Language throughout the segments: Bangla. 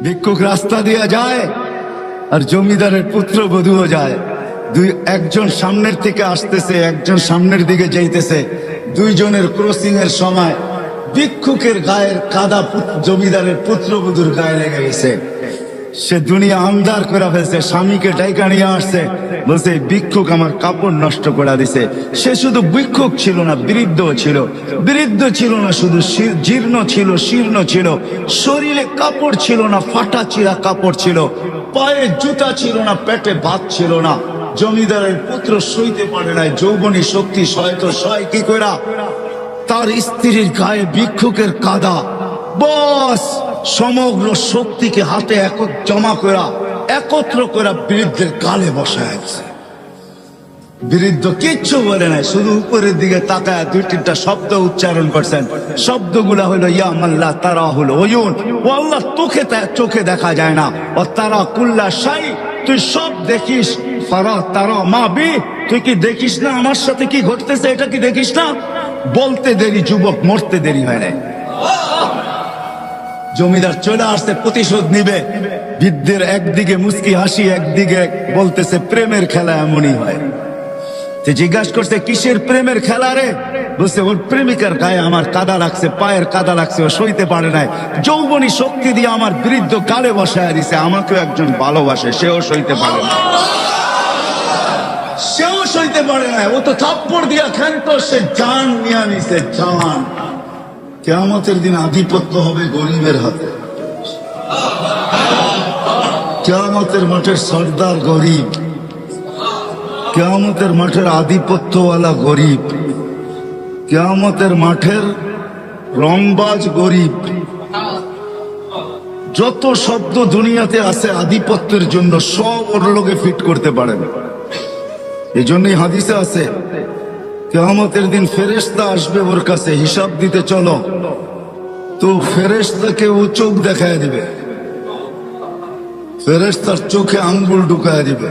ভিক্ষুক রাস্তা দিয়ে যায় আর জমিদারের পুত্রবধূও যায়। একজন সামনের থেকে আসতেছে, একজন সামনের দিকে যাইতেছে। দুইজনের ক্রসিং এর সময় ভিক্ষুকের গায়ের কাদা জমিদারের পুত্রবধূর গায়ে লেগে গেছে। সে দুনিয়া আন্ধার করে ফেলছে, স্বামীকে ডাইকা নিয়ে আসছে, বলছে ভিক্ষুক আমার কাপড় নষ্ট করে দিছে। সে শুধু ভিক্ষুক ছিল না, বৃদ্ধ ছিল। বৃদ্ধ ছিল না শুধু, জীর্ণ ছিল, শীর্ণ ছিল, শরীরে কাপড় ছিল না, ফাটা চিরা কাপড় ছিল, পায়ে জুতা ছিল না, পেটে ভাত ছিল না। জমিদারের পুত্র সইতে পারে নাই, যৌবনী শক্তি সহায়তা সহায় কি করা তার স্ত্রীর গায়ে ভিক্ষুকের কাদা, বস সমগ্র শক্তিকে হাতে জমা করা একত্র করা বৃদ্ধের গালে বসায়। বৃদ্ধ কিচ্ছু বলে নাই, শুধু উপরের দিকে তাকায় দুই তিনটা শব্দ উচ্চারণ করছেন। শব্দগুলা হলো ইয়া মাল্লা তারা হলো ওয়ুন, ও আল্লাহ চোখে দেখা যায় না, ও তারা কুল্লা শাই, তুই সব দেখিস। ফারা তারা মা বি, তুই কি দেখিস না আমার সাথে কি ঘটতেছে, এটা কি দেখিস না? বলতে দেরি যুবক, মরতে দেরি হয় না। জমিদার চলে আসছে, প্রতিশোধ নিবে। বৃদ্ধের একদিকে মুস্কি হাসি, একদিকে বলতেছে প্রেমের খেলা এমনই হয়। জিজ্ঞাসা করছে কিসের প্রেমের খেলা রে? বলছে ওর প্রেমিকার গায়ে আমার কাদা লাগছে, পায়ের কাদা লাগছে, ও সইতে পারে নাই। যৌবনী শক্তি দিয়ে আমার বৃদ্ধ গালে বসায় দিছে। আমাকেও একজন ভালোবাসে, সেও সইতে পারে না, সেও সইতে পারে না। ও তো থাপ্পড় দিয়া খেলতো, সে জান নিয়ে নিছে, জান। কিয়ামতের দিন আধিপত্য হবে গরিবের হাতে। কিয়ামতের মাঠের সর্দার গরিব, কিয়ামতের মাঠের আধিপত্যওয়ালা গরিব, কিয়ামতের মাঠের রংবাজ গরিব। যত শব্দ দুনিয়াতে আছে আধিপত্যের জন্য, সব ওর লোকে ফিট করতে পারেন। এই জন্যই হাদিসে আছে কিয়ামতের দিন ফেরেশতা আসবে ওর কাছে হিসাব দিতে, চলো তো ফেরেশতাকে ও চোখ দেখায় দিবে, ফেরেশতার চোখে আঙ্গুল ঢুকায় দিবে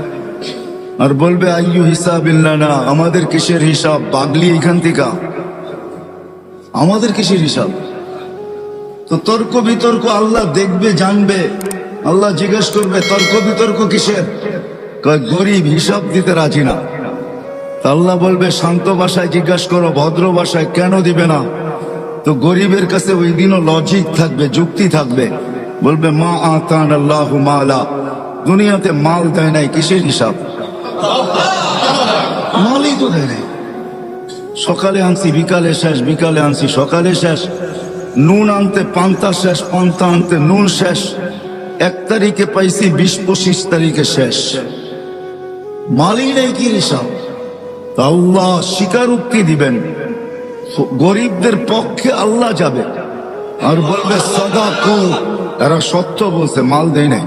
আর বলবে আইয়ু হিসাবিল্লাহ, না আমাদের কিসের হিসাব, পাগলি এখান থেকে, আমাদের কিসের হিসাব? তো তর্ক বিতর্ক আল্লাহ দেখবে, জানবে। আল্লাহ জিজ্ঞেস করবে তর্ক বিতর্ক কিসের? গরিব হিসাব দিতে রাজি না। আল্লাহ বলবে শান্ত ভাষায় জিজ্ঞাসা করো, ভদ্র ভাষায়, কেন দিবে না? তো গরিবের কাছে ওই দিনও লজিক থাকবে, যুক্তি থাকবে। বলবে মা আতান আল্লাহু মালা, দুনিয়াতে মাল দেয় নাই, কিসের হিসাব? মালই তো দেয় নাই। সকালে আনছি বিকালে শেষ, বিকালে আনছি সকালে শেষ। নুন আনতে পান্তা শেষ, পান্তা আনতে নুন শেষ। 1 তারিখে পাইছি, 20-25 তারিখে শেষ। মালই নেই, কি হিসাব? আল্লাহ স্বীকারোক্তি দিবেন, গরিবদের পক্ষে আল্লাহ যাবে আর বলবে সাদাকু, এরা সত্য বলছে, মাল দেয় নাই।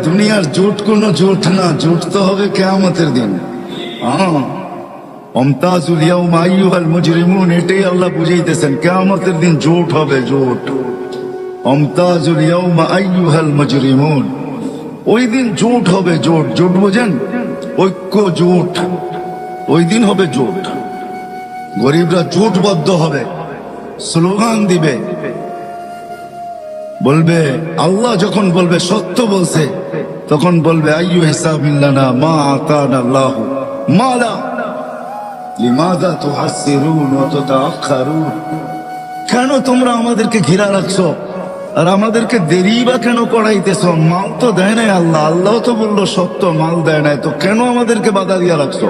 দুনিয়ার জোট কোনো জোট না, জোট তো হবে কিয়ামতের দিন। অমতাজুল ইয়াউমা আইয়ুহাল মুজরিমুন, এটাই আল্লাহ বুঝাইতেছেন, কিয়ামতের দিন জোট হবে, জোট। অমতাজুল ইয়াউমা আইয়ুহাল মুজরিমুন, ওই দিন জোট হবে, জোট। জোট বোঝেন? ঐক্য, জোট। ওই দিন হবে জোট, গরিবরা জোটবদ্ধ হবে, স্লোগান দিবে, বলবে আল্লাহ যখন বলবে সত্য বলছে, তখন বলবে আইয়ু হিসাবিল্লানা মা আতানা আল্লাহু মালা লিমাযা তুহাসসিরুন ওয়া তাতাআখারুন, কেন তোমরা আমাদেরকে ঘিরা রাখছো আর আমাদেরকে দেরি বা কেন করাইতেছো? মাল তো দেয় নাই আল্লাহ, আল্লাহ তো বললো সত্য, মাল দেয় নাই, তো কেন আমাদেরকে বাধা দিয়া রাখছো?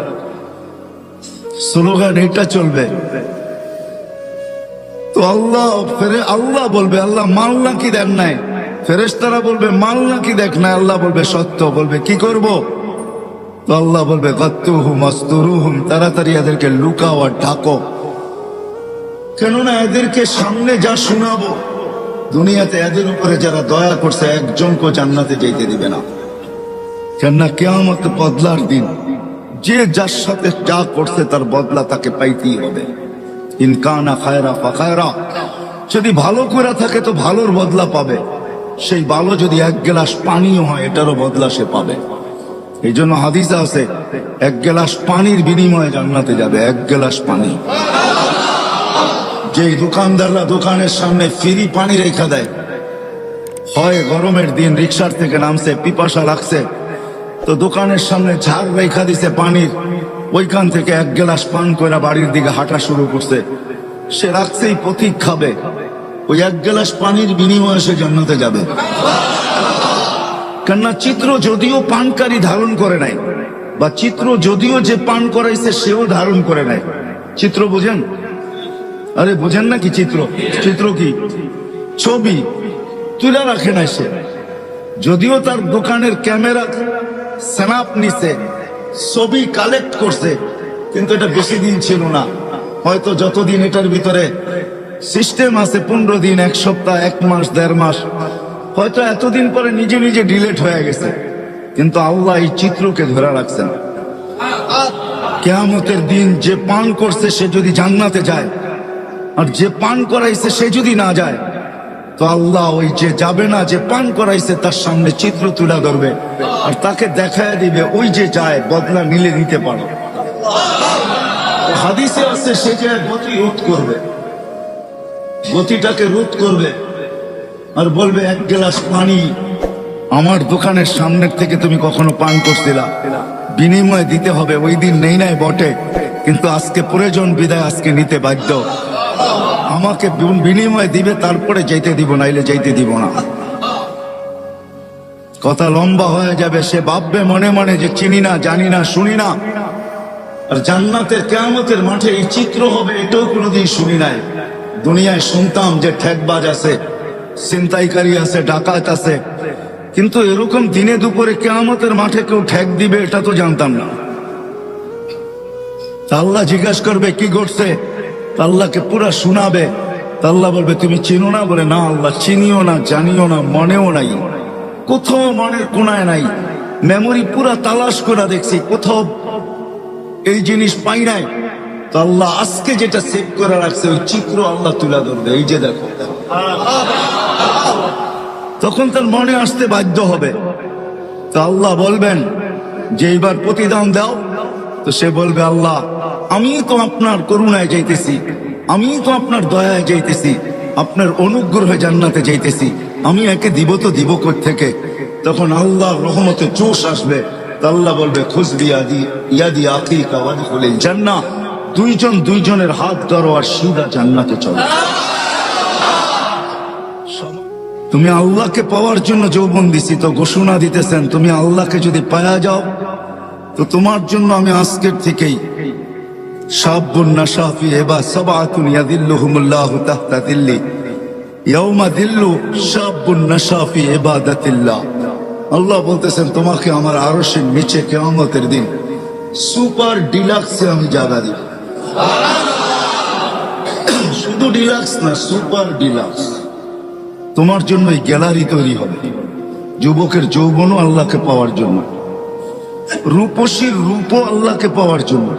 স্লোগান এটা চলবে। তো আল্লাহ বলবে আল্লাহ মাল নাকি দেন নাই? ফেরেশতারা বলবে মাল নাকি দেখ নাই? আল্লাহ বলবে সত্য। বলবে কি করব? তো আল্লাহ বলবে গাত্তুহুম মাসতুরুহুম, তাড়াতাড়ি এদেরকে লুকাও আর ঢাকো, কেননা এদেরকে সামনে যা শোনাবো, দুনিয়াতে এদের উপরে যারা দয়া করছে একজনকে জান্নাতে যেতে দিবে না। কেননা কিয়ামত বদলার দিন, যে যার সাথে যা করছে তার বদলা তাকে পাইতেই হবে। ইনকানা খায়রা ফাখায়রা, যদি ভালো করে থাকে তো ভালোর বদলা পাবে। সেই ভালো যদি 1 গ্লাস পানিও হয়, এটারও বদলা সে পাবে। এই জন্য হাদিসে আছে 1 গ্লাস পানির বিনিময়ে জান্নাতে যাবে, 1 গ্লাস পানি। যে দোকানদাররা দোকানের সামনে ফ্রি পানি রেখা দেয়, হয় গরমের দিন রিক্সার থেকে নামছে, পিপাসা লাগছে, তো দোকানের সামনে ঝাড় রেখা দিছে পানির, ওইখান থেকে এক গ্লাস পান করে বাড়ির দিকে হাঁটা শুরু করছে। সে রাখছেই পথিক খাবে, ওই এক গ্লাস পানির বিনিময়ে সে জান্নাতে যাবে। কেননা চিত্র যদিও পানকারী ধারণ করে নাই, বা চিত্র যদিও যে পান করাইছে সেও ধারণ করে নাই। চিত্র বোঝেন? আরে বোঝেন নাকি? চিত্র চিত্র কি? ছবি তুলে রাখে নাই সে, যদিও তার দোকানের ক্যামেরা স্ন্যাপ নিছে, ছবি কালেক্ট করছে, কিন্তু এটা বেশি দিন ছিল না। হয়তো যতদিন এটার ভিতরে সিস্টেম আছে, 15 দিন, 1 সপ্তাহ, 1 মাস, 1.5 মাস, হয়তো এতদিন পরে নিজে নিজে ডিলেট হয়ে গেছে। কিন্তু আল্লাহ এই চিত্রকে ধরে রাখছেন। কিয়ামতের দিন যে পান করছে সে যদি জান্নাতে যায়, আর যে পান করাইছে সে যদি না যায়, তো আল্লাহ ওই যে যাবে না, যে পান করাইছে তার সামনে চিত্র তুলে ধরবে, আর তাকে দেখায় দিবে ওই যে যায় বদলা নিলে নিতে পারো। হাদিসে আছে সে যে গতি রোধ করবে, গতিটাকে রোধ করবে, আর বলবে 1 গ্লাস পানি আমার দোকানের সামনের থেকে তুমি কখনো পান করছিলা, বিনিময় দিতে হবে। ওই দিন নেই নাই বটে, কিন্তু আজকে প্রয়োজন বিদায় আজকে নিতে বাধ্য। আমাকে বিনিময় দিবে, তারপরে যেতে দিব, নাইলে যেতে দিব না। কথা লম্বা হয়ে যাবে। সে ভাববে মনে মনে যে চিনি না, জানি না, শুনি না। আর জান্নাতের কিয়ামতের মাঠে এই চিত্র হবে, এটাও কোনোদিন শুনি নাই। দুনিয়ায় শুনতাম যে ঠেকবাজ আছে, ছিনতাইকারী আছে, ডাকাত আছে, কিন্তু এরকম দিনে দুপুরে কিয়ামতের মাঠে কেউ ঠেক দিবে এটা তো জানতাম না। আল্লাহ জিজ্ঞাসা করবে কি ঘটছে, আল্লাহকে পুরা শোনাবে। আল্লাহ বলবে তুমি চিনো না? বলে না আল্লাহ, চিনিও না, জানিও না, মনেও নাই, কোথাও মনের কোনায় নাই। মেমোরি পুরা তালাশ করে দেখছি, কোথাও এই জিনিস পাই নাই। তো আল্লাহ আজকে যেটা সেভ করে রাখছে ওই চিত্র আল্লাহ তুলে ধরবে, এই যে দেখো। তখন তার মনে আসতে বাধ্য হবে। তো আল্লাহ বলবেন যে এইবার প্রতিদান দাও। তো সে বলবে আল্লাহ আমি তো আপনার করুণায় যাইতেছি, আমি তো আপনার দয়ায় যাইতেছি, আপনার অনুগ্রহে জান্নাতে যাইতেছি, আমি একে দিব তো দিব কোত্থেকে? তখন আল্লাহর রহমতে জোশ আসবে। আল্লাহ বলবে খুজবি ইয়াদি আকিকা ওয়াদখুলিল জান্নাহ, দুইজন দুইজনের হাত ধরো আর সিধা জান্নাতে চলো। তুমি আল্লাহকে পাওয়ার জন্য যৌবন দিছি, তো ঘোষণা দিতেছেন তুমি আল্লাহকে যদি পায়া যাও, তো তোমার জন্য আমি আজকের থেকেই শাবুন নাশা ফি ইবাদাতিল্লাহ সাবআতুন ইয়াযিল্লুহুমুল্লাহু তাহতা যিল্লি ইয়াউমা যিল্লু শাবুন নাশা ফি ইবাদাতিল্লাহ। আল্লাহ বলতেছেন তোমাকে আমার আরশের নিচে কিয়ামতের দিন সুপার ডিলাক্সে আমি জায়গা দিব। শুধু ডিলাক্স না, সুপার ডিলাক্স। তোমার জন্য এই গ্যালারি তৈরি হবে, যুবকের যৌবনও আল্লাহকে পাওয়ার জন্য, রূপসীর রূপও আল্লাহকে পাওয়ার জন্য।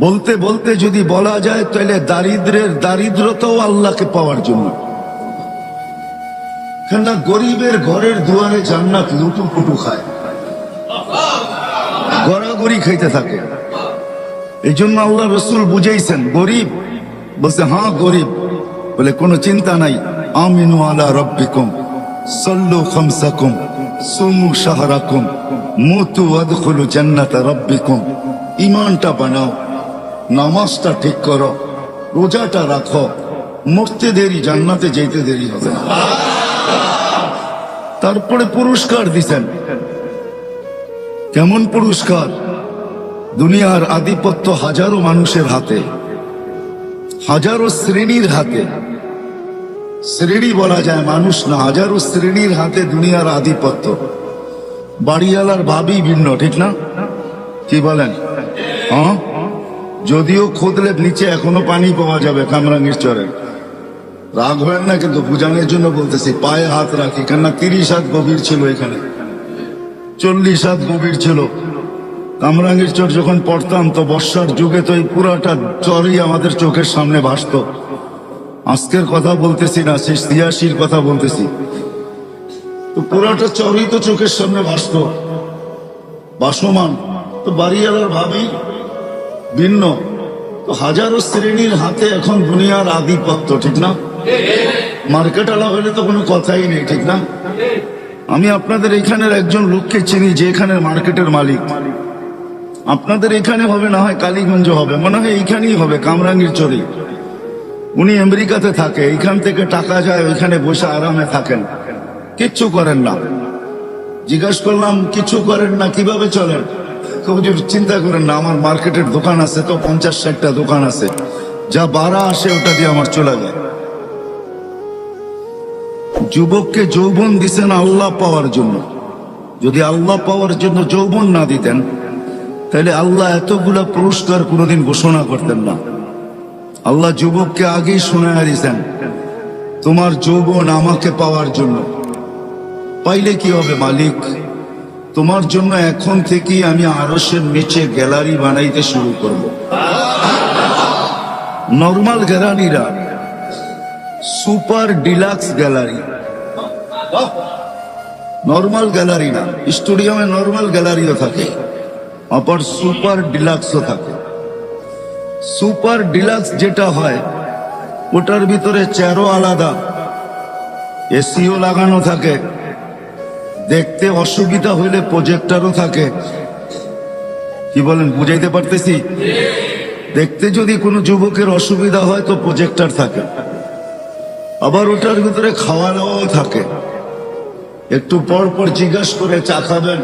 বলতে বলতে যদি বলা যায় তাহলে দারিদ্রের দারিদ্রতাও আল্লাহকে পাওয়ার জন্য। কেননা গরিবের ঘরের দুয়ারে জান্নাত লুটুপুটু খায়, গড়াগড়ি খাইতে থাকে। এই জন্য আল্লাহ রসুল বুঝাইছেন গরিব, বলছে হ্যাঁ গরিব, বলে কোনো চিন্তা নাই, আমিনু আলা রাব্বিকুম সাল্লু খামসাকুম সুমু শাহরাকুম মুতু ওয়াদখুলু জান্নাতা রাব্বিকুম। ঈমানটা বানাও, নামাজটা ঠিক করো, রোজাটা রাখো, মরতে দেরি, জান্নাতে যেতে দেরি হবে না। তারপরে পুরস্কার দিছেন। কেমন পুরস্কার? দুনিয়ার আধিপত্য হাজারো মানুষের হাতে, হাজারো শ্রেণীর হাতে। শ্রেণী বলা যায়, মানুষ না, হাজারো শ্রেণীর হাতে দুনিয়ার আধিপত্য। বাড়িওয়ালার ভাবই ভিন্ন, ঠিক না? কি বলেন? হ্যাঁ, যদিও খুদলে নিচে এখনো পানি পাওয়া যাবে কামরাঙ্গীর চরে। রাগ হয় না, কিন্তু বুঝানোর জন্য বলতেছি, পায়ে হাত রাখি। কেননা 30 হাত গভীর ছিল, এখানে 40 হাত গভীর ছিল। কামরাঙ্গীর চর যখন পড়তাম তো বর্ষার যুগে তো এই পুরাটা চরই আমাদের চোখের সামনে ভাসত। আজকের কথা বলতেছি না, সেই 86-র কথা বলতেছি। তো পুরাটা চরই তো চোখের সামনে ভাসত, ভাসমান। তো বাড়িওয়ালার ভাবি ভিন্ন। তো হাজারো শ্রেণীর হাতে এখন দুনিয়ার আধিপত্য, ঠিক না? মার্কেট আলা হলে তো কোনো কথাই নেই, ঠিক না? আমি আপনাদের এখানের একজন লোককে চিনি যে এখানের মার্কেটের মালিক। আপনাদের এখানে হবে না হয় কালীগঞ্জ হবে, মনে হয় এইখানেই হবে, কামরাঙ্গীর চরি। উনি আমেরিকাতে থাকে, এইখান থেকে টাকা যায়, ওইখানে বসে আরামে থাকেন, কিচ্ছু করেন না। জিজ্ঞাসা করলাম কিছু করেন না, কিভাবে চলেন? হুজুর চিন্তা করেন না, আমার মার্কেটের দোকান আছে তো 50-60টা দোকান আছে, যা বাড়া আসে ওটা দিয়ে আমার চলে যায়। যুবককে যৌবন দিছেন আল্লাহ পাওয়ার জন্য। যদি আল্লাহ পাওয়ার জন্য যৌবন না দিতেন তাহলে আল্লাহ এতগুলা পুরস্কার কোনোদিন ঘোষণা করতেন না। আল্লাহ যুবককে আগেই শোনায় দিয়েছেন, তোমার যৌবন আমাকে পাওয়ার জন্য। পাইলে কি হবে মালিক? তোমার জন্য এখন থেকেই আমি আরশের নিচে গ্যালারি বানাইতে শুরু করব। নর্মাল গ্যালারিরা, super deluxe gallery. Normal gallery না, স্টেডিয়ামে নর্মাল গ্যালারিও থাকে, আবার সুপার ডিলাক্সও থাকে। সুপার ডিলাক্স যেটা হয় ওটার ভিতরে চেয়ারও আলাদা, এসিও লাগানো থাকে, দেখতে অসুবিধা হইলে প্রজেক্টরও থাকে। কি বলেন, বুঝাইতে পারতেছি? দেখতে যদি কোনো যুবকের অসুবিধা হয় তো প্রজেক্টর থাকে। আবার ওটার ভিতরে খাওয়া দাওয়াও থাকে। একটু পর পর জিজ্ঞাস করে চা খাবেন,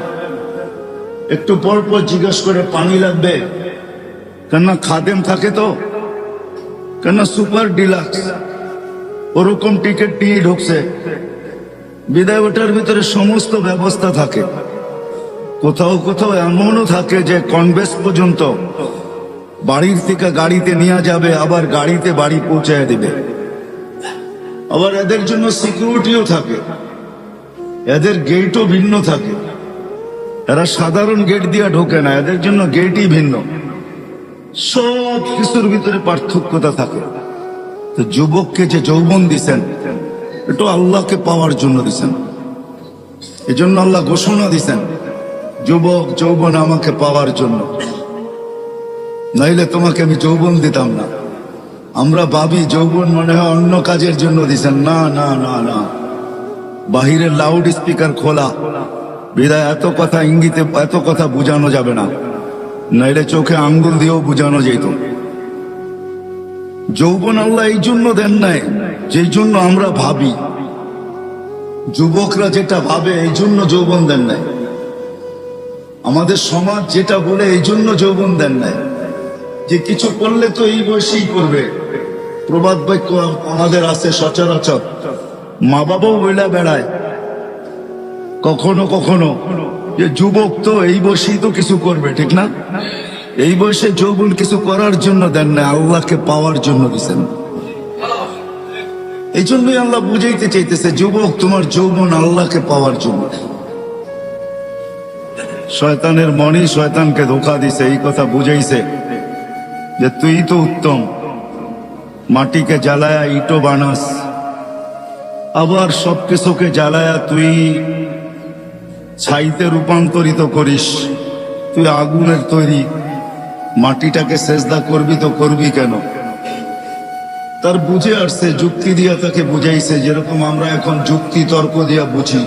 একটু পর পর জিজ্ঞাস করে পানি লাগবে, কেননা খাদেম থাকে তো, কেননা সুপার ডিলাক্স ওরকম টিকিট নিয়ে ঢুকছে বিদায়। ওটার ভিতরে সমস্ত ব্যবস্থা থাকে। কোথাও কোথাও এমনও থাকে যে কনভেন্স পর্যন্ত বাড়ির থেকে গাড়িতে নিয়ে যাবে, আবার গাড়িতে বাড়ি পৌঁছায় দিবে। আবার এদের জন্য সিকিউরিটিও থাকে, এদের গেটও ভিন্ন থাকে। এরা সাধারণ গেট দিয়ে ঢোকে না, এদের জন্য গেটই ভিন্ন। সব কিছুর ভিতরে পার্থক্যতা থাকে। তো যুবককে যে যৌবন দিছেন এটা আল্লাহকে পাওয়ার জন্য দিছেন। এই জন্য আল্লাহ ঘোষণা দিছেন, যুবক যৌবন আমাকে পাওয়ার জন্য, নাইলে তোমাকে আমি যৌবন দিতাম না। আমরা ভাবি যৌবন মনে হয় অন্য কাজের জন্য দিছেন। না না না না, বাহিরের লাউড স্পিকার খোলা বিদায় এত কথা ইঙ্গিতে এত কথা বুঝানো যাবে না, নাইলে চোখে আঙ্গুল দিয়েও বুঝানো যেত। যৌবন আল্লাহ এই জন্য দেন নাই যেই জন্য আমরা ভাবি। যুবকরা যেটা ভাবে এই জন্য যৌবন দেন নাই। আমাদের সমাজ যেটা বলে এই জন্য যৌবন দেন নাই, যে কিছু করলে তো এই বয়সেই করবে। প্রবাদ বাক্য আমাদের আছে সচরাচর, মা বাবাও বইলা বেড়ায় কখনো কখনো যে যুবক তো এই বয়সেই তো কিছু করবে, ঠিক না? এই বয়সে যৌবন কিছু করার জন্য দেন না, আল্লাহকে পাওয়ার জন্য দিচ্ছেন। এই জন্যই আল্লাহ বুঝাইতে চাইতেছে, যুবক তোমার যৌবন আল্লাহকে পাওয়ার জন্য। শয়তানের মনই শয়তানকে ধোঁকা দিছে, এই কথা বুঝাইছে যে তুই তো উত্তম, মাটিকে জ্বালায়া ইটো বানাস, আবার সবকিছুকে জ্বালায়া তুই ছাইতে রূপান্তরিত করিস। তুই আগুনের তৈরি, মাটিটাকে সেজদা করবি তো করবি কেন? তার বুঝে আসছে, যুক্তি দিয়া তাকে বুঝাইছে। যেরকম আমরা এখন যুক্তি তর্ক দিয়া বুঝি,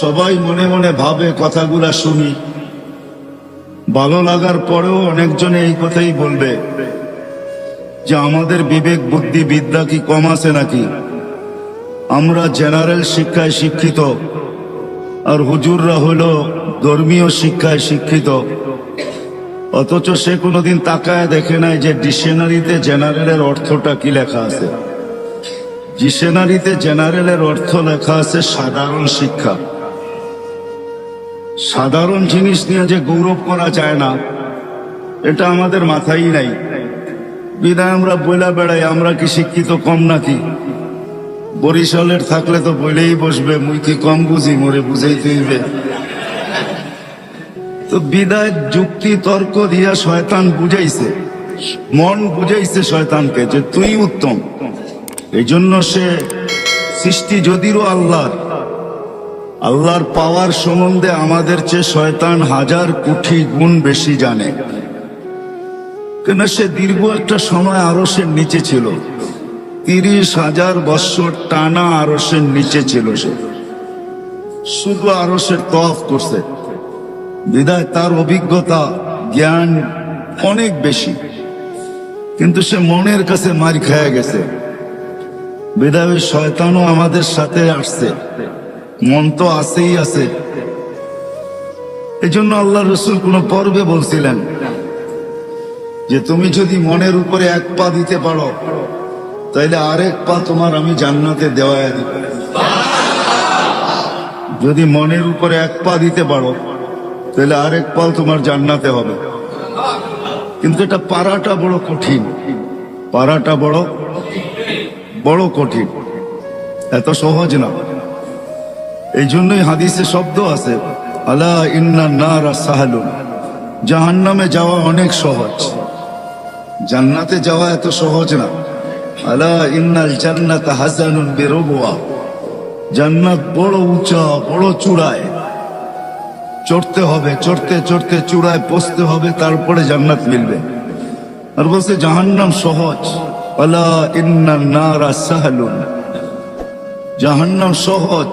সবাই মনে মনে ভাবে কথাগুলা শুনি, ভালো লাগার পরেও অনেকজনে এই কথাই বলবে যে আমাদের বিবেক বুদ্ধি বিদ্যা কি কম আছে নাকি? আমরা জেনারেল শিক্ষায় শিক্ষিত আর হুজুররা হলো ধর্মীয় শিক্ষায় শিক্ষিত, অথচ সে কোনোদিন তাকায় দেখে নাই যে ডিকশনারিতে জেনারেলের অর্থটা কি লেখা আছে। ডিকশনারিতে জেনারেলের অর্থ লেখা আছে সাধারণ শিক্ষা। সাধারণ জিনিস নিয়ে যে গৌরব করা যায় না, এটা আমাদের মাথায় নাই। বিদায় আমরা বইলা বেড়াই আমরা কি শিক্ষিত কম নাকি? বরিশালের থাকলে তো বইলেই বসবে, মুই কি কম বুঝি, মোরে বুঝাইতে হইবে। তো বিদায় যুক্তি তর্ক দিয়া শয়তান বুঝাইছে, মন বুঝাইছে শয়তানকে যে তুই উত্তম। এই জন্য সে সৃষ্টি যদিও আল্লাহর, আল্লাহর পাওয়ার সম্বন্ধে আমাদের চেয়ে শয়তান 1000 কোটি গুণ বেশি জানে। কেন সে দীর্ঘ একটা সময় আরশের নিচে ছিল, 30,000 বৎসর টানা আরশের নিচে ছিল। সে শুধু আরশের তওয়াফ করছে, বিধায় তার অভিজ্ঞতা জ্ঞান অনেক বেশি। কিন্তু সে মনের কাছে মার খেয়ে গেছে, বিধায় ওই শয়তানও আমাদের সাথে আসছে, মন তো আছেই আছে। এই জন্য আল্লাহ রসুল কোন পর্বে বলছিলেন যে তুমি যদি মনের উপরে এক পা দিতে পারো, তাইলে আরেক পা তোমার আমি জান্নাতে দেওয়ায় দিব। যদি মনের উপরে এক পা দিতে পারো, তাহলে আরেক পা তোমার জান্নাতে হবে। কিন্তু এটা পারাটা বড় কঠিন, পারাটা বড় কঠিন, এত সহজ না। এই জন্যই হাদিসে শব্দ আছে, আলা ইন্না নারা সাহালুন, জাহান্নামে যাওয়া অনেক সহজ, জান্নাতে যাওয়া এত সহজ না। আলা ইন্নাল জান্নাতা হাসানুন বিরবুয়া, জান্নাত বড় উঁচা, বড় চূড়ায় চড়তে হবে, চড়তে চড়তে চূড়ায় পৌঁছতে হবে, তারপরে জান্নাত মিলবে। আর বলছে জাহান্নাম সহজ, আলা ইন্নান নারা সাহালুন, জাহান্নাম সহজ,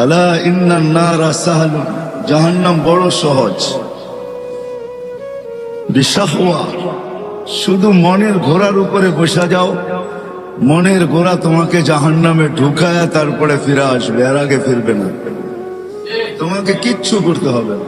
আলা ইন্নান নারা সাহালুন, জাহান্নাম বড় সহজ। বিশাহওয়া, শুধু মনের ঘোড়ার উপরে বসা যাও, মনের ঘোড়া তোমাকে জাহান্নামে ঢুকায় তারপরে ফিরে আসবে, এর আগে ফিরবে না। তোমাকে কিচ্ছু করতে হবে না।